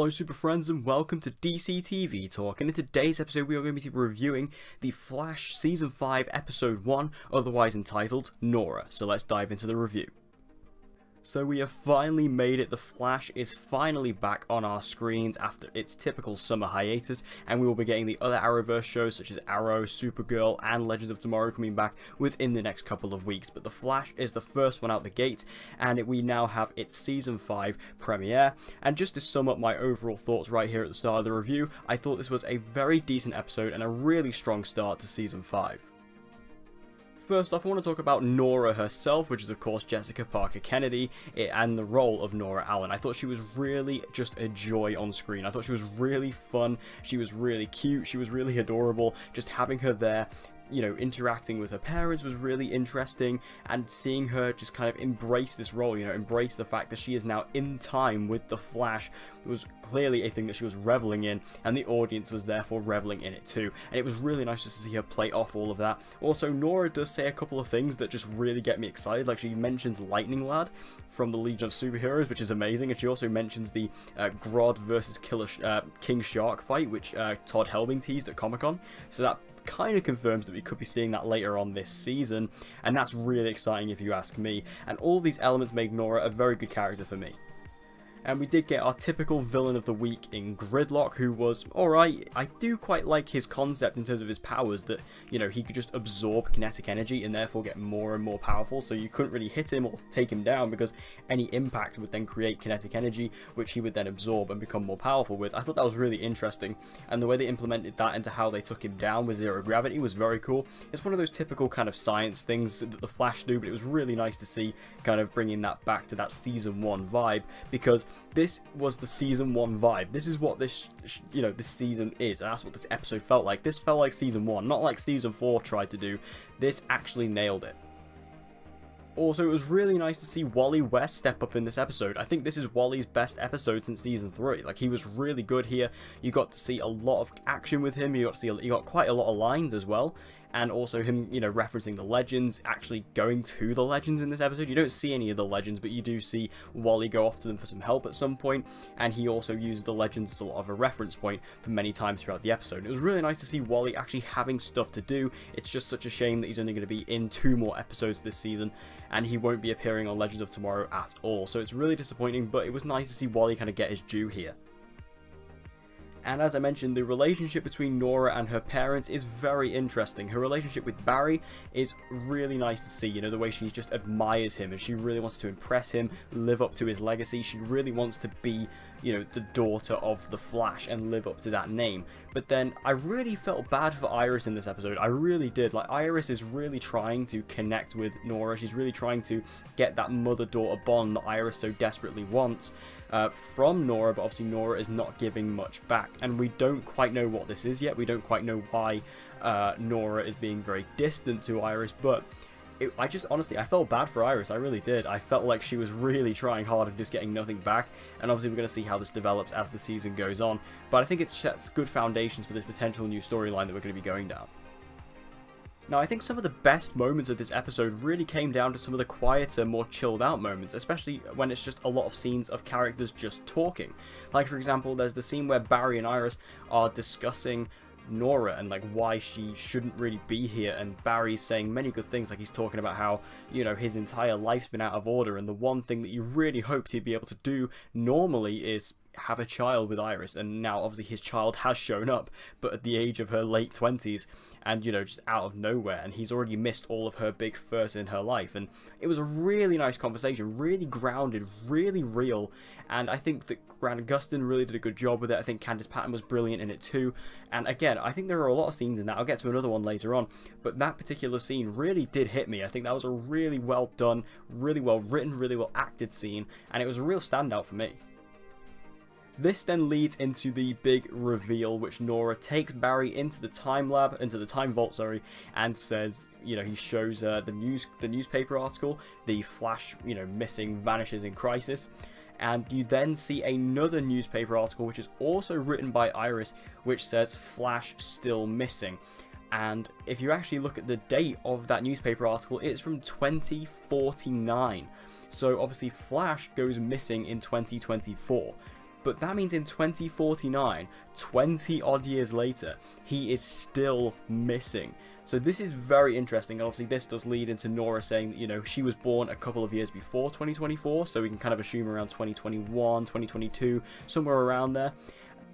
Hello super friends and welcome to DC TV Talk, and in today's episode we are going to be reviewing The Flash Season 5 Episode 1, otherwise entitled Nora, so let's dive into the review. So we have finally made it. The Flash is finally back on our screens after its typical summer hiatus, and we will be getting the other Arrowverse shows such as Arrow, Supergirl, and Legends of Tomorrow coming back within the next couple of weeks. But The Flash is the first one out the gate, and we now have its Season 5 premiere. And just to sum up my overall thoughts right here at the start of the review, I thought this was a very decent episode and a really strong start to Season 5. First off, I want to talk about Nora herself, which is of course Jessica Parker Kennedy, and the role of Nora Allen. I thought she was really just a joy on screen. I thought she was really fun, she was really cute, she was really adorable. Just having her there, you know, interacting with her parents was really interesting, and seeing her just kind of embrace this role, you know, embrace the fact that she is now in time with the Flash was clearly a thing that she was reveling in, and the audience was therefore reveling in it too. And it was really nice just to see her play off all of that. Also, Nora does say a couple of things that just really get me excited. Like, she mentions Lightning Lad from the Legion of Superheroes, which is amazing, and she also mentions the Grodd versus King Shark fight, which Todd Helbing teased at Comic-Con. So that kind of confirms that we could be seeing that later on this season, and that's really exciting if you ask me. And all these elements made Nora a very good character for me. And we did get our typical villain of the week in Gridlock, who was alright. I do quite like his concept in terms of his powers, that, you know, he could just absorb kinetic energy and therefore get more and more powerful, so you couldn't really hit him or take him down because any impact would then create kinetic energy, which he would then absorb and become more powerful with. I thought that was really interesting, and the way they implemented that into how they took him down with zero gravity was very cool. It's one of those typical kind of science things that the Flash do, but it was really nice to see kind of bringing that back to that Season 1 vibe, because this was the Season 1 vibe. This is what this, you know, this season is, and that's what this episode felt like. This felt like Season 1, not like Season 4 tried to do. This actually nailed it. Also, it was really nice to see Wally West step up in this episode. I think this is Wally's best episode since Season 3. Like, he was really good here. You got to see a lot of action with him. You got quite a lot of lines as well. And also him, you know, referencing the Legends, actually going to the Legends in this episode. You don't see any of the Legends, but you do see Wally go off to them for some help at some point, and he also uses the Legends as a lot of a reference point for many times throughout the episode. It was really nice to see Wally actually having stuff to do. It's just such a shame that he's only going to be in 2 more episodes this season, and he won't be appearing on Legends of Tomorrow at all. So it's really disappointing, but it was nice to see Wally kind of get his due here. And as I mentioned, the relationship between Nora and her parents is very interesting. Her relationship with Barry is really nice to see, you know, the way she just admires him and she really wants to impress him, live up to his legacy. She really wants to be, you know, the daughter of the Flash and live up to that name. But then I really felt bad for Iris in this episode. I really did. Like, Iris is really trying to connect with Nora. She's really trying to get that mother-daughter bond that Iris so desperately wants from Nora, but obviously Nora is not giving much back, and we don't quite know what this is yet. We don't quite know why Nora is being very distant to Iris, but I just honestly, I felt bad for Iris. I really did. I felt like she was really trying hard and just getting nothing back, and obviously we're going to see how this develops as the season goes on, but I think it sets good foundations for this potential new storyline that we're going to be going down. Now, I think some of the best moments of this episode really came down to some of the quieter, more chilled out moments, especially when it's just a lot of scenes of characters just talking. Like, for example, there's the scene where Barry and Iris are discussing Nora and like why she shouldn't really be here, and Barry's saying many good things. Like, he's talking about how, you know, his entire life's been out of order, and the one thing that you really hoped he'd be able to do normally is have a child with Iris, and now obviously his child has shown up, but at the age of her late 20s, and, you know, just out of nowhere, and he's already missed all of her big firsts in her life. And it was a really nice conversation, really grounded, really real, and I think that Grant Gustin really did a good job with it. I think Candice Patton was brilliant in it too, and again, I think there are a lot of scenes in that. I'll get to another one later on, but that particular scene really did hit me. I think that was a really well done, really well written, really well acted scene, and it was a real standout for me. This then leads into the big reveal, which Nora takes Barry into the time vault, and says, you know, he shows the newspaper article, the Flash, you know, missing, vanishes in crisis, and you then see another newspaper article which is also written by Iris, which says Flash still missing. And if you actually look at the date of that newspaper article, it's from 2049. So obviously Flash goes missing in 2024. But that means in 2049, 20 odd years later, he is still missing. So this is very interesting, and obviously this does lead into Nora saying that, you know, she was born a couple of years before 2024, so we can kind of assume around 2021, 2022, somewhere around there.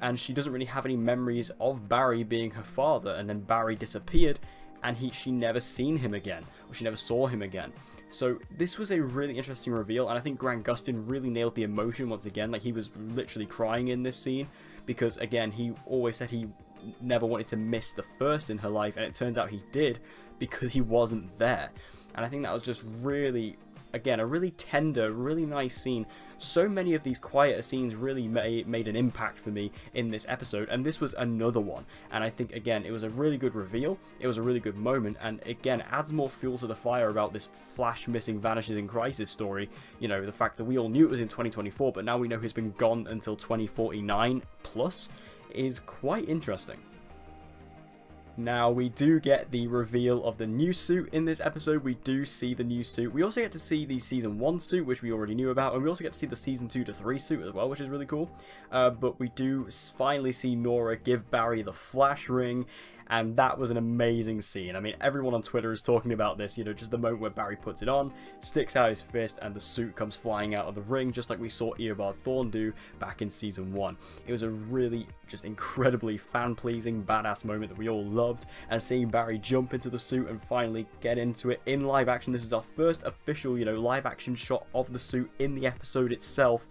And she doesn't really have any memories of Barry being her father, and then Barry disappeared, and she never seen him again, or she never saw him again. So this was a really interesting reveal, and I think Grant Gustin really nailed the emotion once again. Like, he was literally crying in this scene, because again, he always said he never wanted to miss the first in her life, and it turns out he did, because he wasn't there. And I think that was just really, again, a really tender, really nice scene. So many of these quieter scenes really made an impact for me in this episode, and this was another one. And I think, again, it was a really good reveal, it was a really good moment, and again, adds more fuel to the fire about this Flash missing, vanishes in crisis story. You know, the fact that we all knew it was in 2024, but now we know he's been gone until 2049 plus, is quite interesting. Now, we do get the reveal of the new suit in this episode. We do see the new suit. We also get to see the Season 1 suit, which we already knew about, and we also get to see the Season 2 to 3 suit as well, which is really cool. But we do finally see Nora give Barry the Flash ring, and that was an amazing scene. I mean, everyone on Twitter is talking about this, you know, just the moment where Barry puts it on, sticks out his fist, and the suit comes flying out of the ring, just like we saw Eobard Thawne do back in Season 1. It was a really, just incredibly fan-pleasing, badass moment that we all loved, and seeing Barry jump into the suit and finally get into it in live action. This is our first official, you know, live action shot of the suit in the episode itself,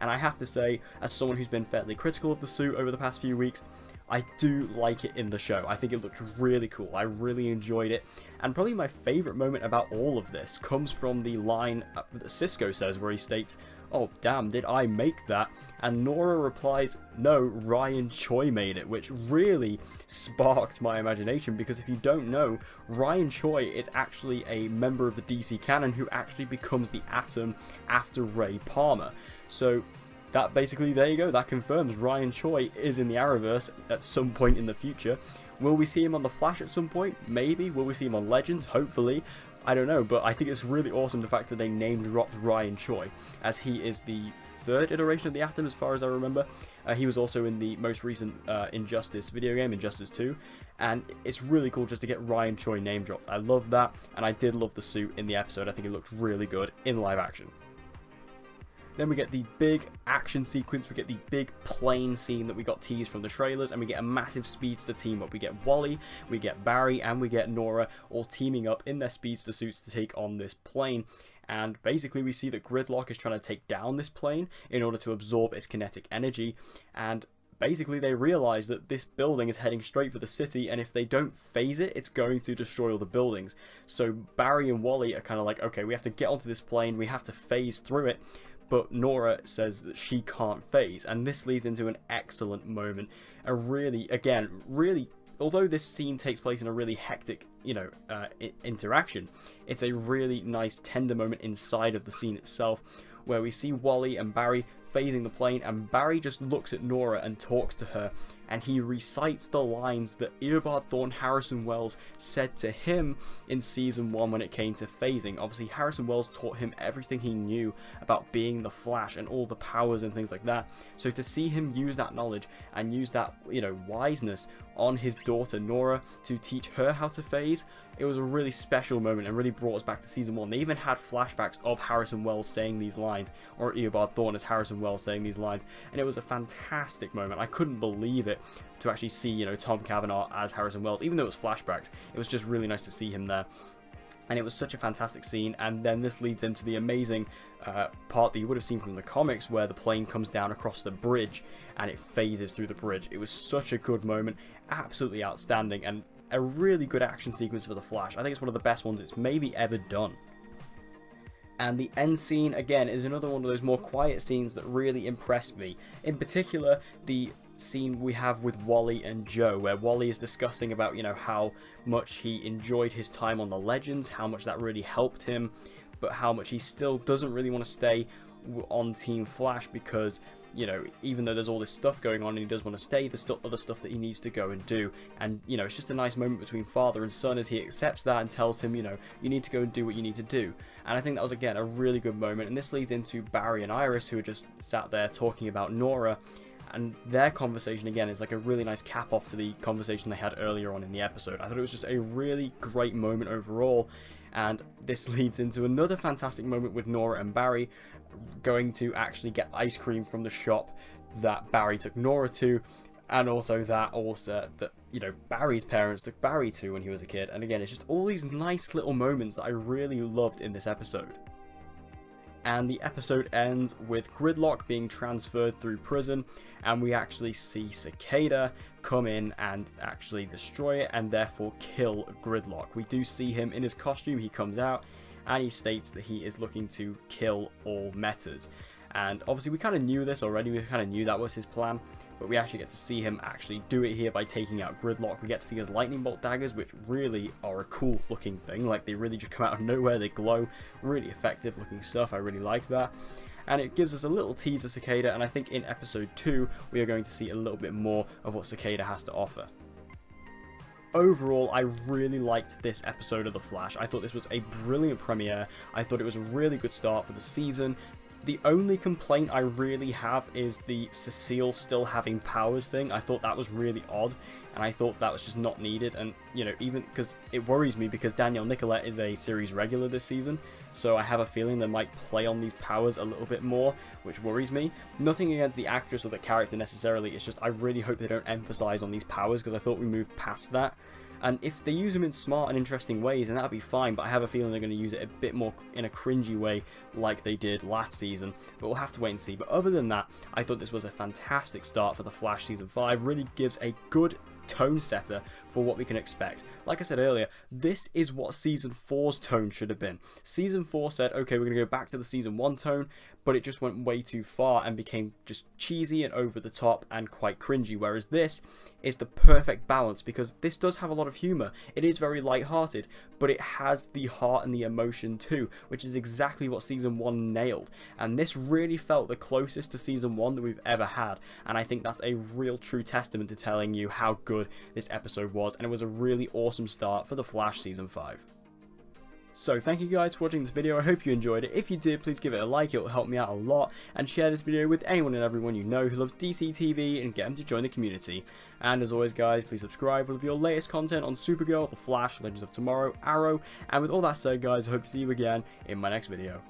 and I have to say, as someone who's been fairly critical of the suit over the past few weeks, I do like it in the show. I think it looked really cool. I really enjoyed it. And probably my favourite moment about all of this comes from the line that Cisco says, where he states, "Oh, damn, did I make that?" And Nora replies, "No, Ryan Choi made it," which really sparked my imagination, because if you don't know, Ryan Choi is actually a member of the DC canon who actually becomes the Atom after Ray Palmer. So that basically, there you go, that confirms Ryan Choi is in the Arrowverse at some point in the future. Will we see him on The Flash at some point? Maybe. Will we see him on Legends? Hopefully. I don't know, but I think it's really awesome the fact that they name-dropped Ryan Choi, as he is the third iteration of the Atom as far as I remember. He was also in the most recent Injustice video game, Injustice 2, and it's really cool just to get Ryan Choi name-dropped. I love that, and I did love the suit in the episode. I think it looked really good in live action. Then we get the big action sequence, we get the big plane scene that we got teased from the trailers, and we get a massive speedster team up. We get Wally, we get Barry, and we get Nora all teaming up in their speedster suits to take on this plane. And basically we see that Gridlock is trying to take down this plane in order to absorb its kinetic energy, and basically they realize that this building is heading straight for the city, and if they don't phase it, it's going to destroy all the buildings. So Barry and Wally are kind of like, okay, we have to get onto this plane, we have to phase through it. But Nora says that she can't phase, and this leads into an excellent moment. A really, again, really, although this scene takes place in a really hectic, you know, interaction, it's a really nice, tender moment inside of the scene itself, where we see Wally and Barry phasing the plane, and Barry just looks at Nora and talks to her, and he recites the lines that Eobard Thawne Harrison Wells said to him in Season 1 when it came to phasing. Obviously, Harrison Wells taught him everything he knew about being the Flash and all the powers and things like that. So to see him use that knowledge and use that, you know, wiseness on his daughter Nora to teach her how to phase, it was a really special moment and really brought us back to Season 1. They even had flashbacks of Harrison Wells saying these lines, or Eobard Thawne as Harrison Wells saying these lines, and it was a fantastic moment. I couldn't believe it to actually see, you know, Tom Cavanaugh as Harrison Wells, even though it was flashbacks. It was just really nice to see him there. And it was such a fantastic scene, and then this leads into the amazing part that you would have seen from the comics, where the plane comes down across the bridge and it phases through the bridge. It was such a good moment, absolutely outstanding, and a really good action sequence for the Flash. I think it's one of the best ones it's maybe ever done. And the end scene, again, is another one of those more quiet scenes that really impressed me. In particular, the scene we have with Wally and Joe, where Wally is discussing about, you know, how much he enjoyed his time on the Legends, how much that really helped him, but how much he still doesn't really want to stay on Team Flash because, you know, even though there's all this stuff going on and he does want to stay, there's still other stuff that he needs to go and do. And, you know, it's just a nice moment between father and son as he accepts that and tells him, you know, you need to go and do what you need to do. And I think that was, again, a really good moment. And this leads into Barry and Iris, who are just sat there talking about Nora. And their conversation, again, is like a really nice cap-off to the conversation they had earlier on in the episode. I thought it was just a really great moment overall. And this leads into another fantastic moment with Nora and Barry going to actually get ice cream from the shop that Barry took Nora to, and also that you know, Barry's parents took Barry to when he was a kid. And again, it's just all these nice little moments that I really loved in this episode. And the episode ends with Gridlock being transferred through prison, and we actually see Cicada come in and actually destroy it and therefore kill Gridlock. We do see him in his costume. He comes out and he states that he is looking to kill all metas. And obviously we kind of knew this already, we kind of knew that was his plan, but we actually get to see him actually do it here by taking out Gridlock. We get to see his lightning bolt daggers, which really are a cool looking thing. Like, they really just come out of nowhere, they glow, really effective looking stuff. I really like that. And it gives us a little teaser Cicada, and I think in episode 2 we are going to see a little bit more of what Cicada has to offer. Overall, I really liked this episode of The Flash. I thought this was a brilliant premiere. I thought it was a really good start for the season. The only complaint I really have is the Cecile still having powers thing. I thought that was really odd, and I thought that was just not needed. And, you know, even because it worries me because Danielle Nicolette is a series regular this season, so I have a feeling they might play on these powers a little bit more, which worries me. Nothing against the actress or the character necessarily, it's just I really hope they don't emphasize on these powers because I thought we moved past that. And if they use them in smart and interesting ways, then that'd be fine, but I have a feeling they're going to use it a bit more in a cringy way like they did last season, but we'll have to wait and see. But other than that, I thought this was a fantastic start for The Flash Season 5, really gives a good tone setter for what we can expect. Like I said earlier, this is what Season 4's tone should have been. Season 4 said, okay, we're going to go back to the Season 1 tone, but it just went way too far and became just cheesy and over the top and quite cringy, whereas this is the perfect balance because this does have a lot of humour. It is very light-hearted, but it has the heart and the emotion too, which is exactly what Season 1 nailed. And this really felt the closest to Season 1 that we've ever had, and I think that's a real true testament to telling you how good this episode was, and it was a really awesome start for The Flash Season 5. So thank you guys for watching this video, I hope you enjoyed it. If you did, please give it a like, it will help me out a lot, and share this video with anyone and everyone you know who loves DC TV and get them to join the community. And as always guys, please subscribe for your latest content on Supergirl, The Flash, Legends of Tomorrow, Arrow, and with all that said guys, I hope to see you again in my next video.